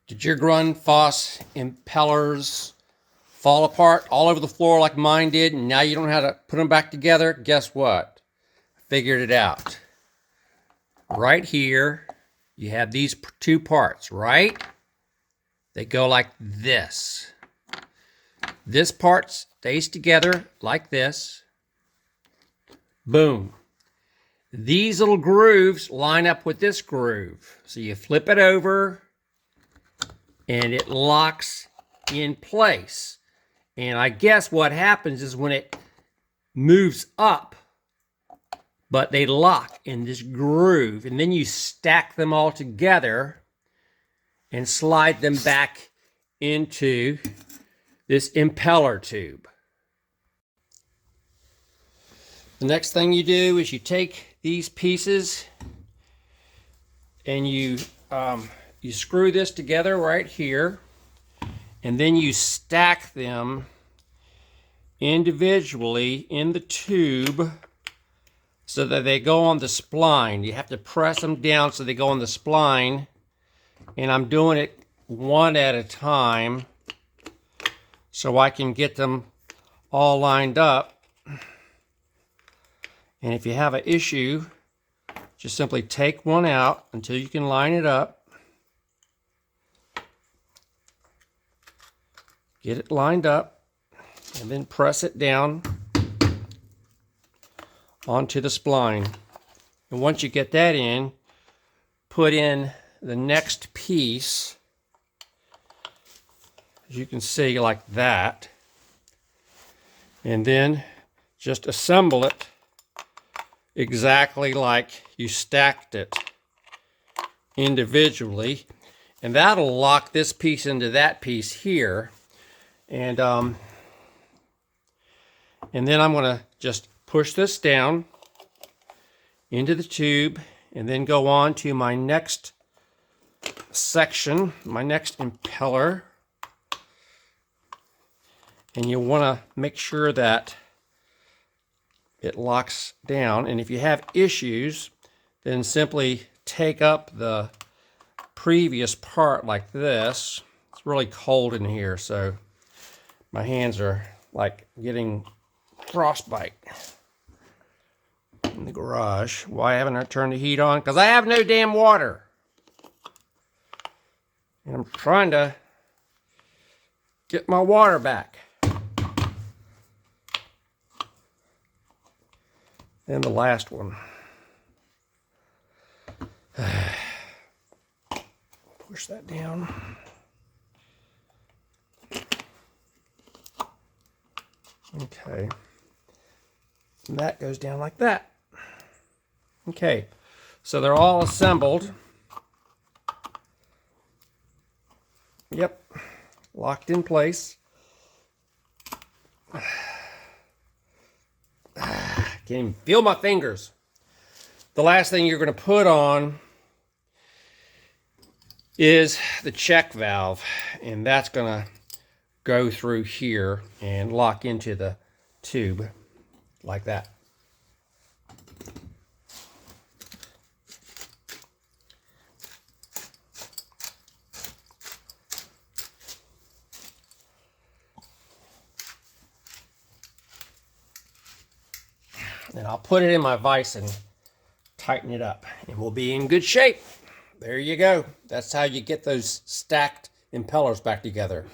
Did your Grundfos impellers fall apart all over the floor like mine did, and now you don't know how to put them back together? Guess what? I figured it out. Right here, you have these two parts, right? They go like this. This part stays together like this. Boom. These little grooves line up with this groove. So you flip it over, and it locks in place. And I guess what happens is when it moves up, but they lock in this groove, and then you stack them all together and slide them back into this impeller tube. The next thing you do is you take these pieces and you screw this together right here, and then you stack them individually in the tube so that they go on the spline. You have to press them down so they go on the spline, and I'm doing it one at a time so I can get them all lined up. And if you have an issue, just simply take one out until you can line it up. Get it lined up, and then press it down onto the spline. And once you get that in, put in the next piece, as you can see, like that. And then just assemble it exactly like you stacked it individually, and that'll lock this piece into that piece here. And then I'm going to just push this down into the tube, and then go on to my next section, my next impeller. And you want to make sure that it locks down. And if you have issues, then simply take up the previous part like this. It's really cold in here, so my hands are like getting frostbite in the garage. Why haven't I turned the heat on? Because I have no damn water. And I'm trying to get my water back. And the last one. Push that down. Okay. And that goes down like that. Okay. So they're all assembled. Yep. Locked in place. Can't even feel my fingers. The last thing you're going to put on is the check valve, and that's going to go through here and lock into the tube like that. And I'll put it in my vise and tighten it up, and we'll be in good shape. There you go. That's how you get those stacked impellers back together.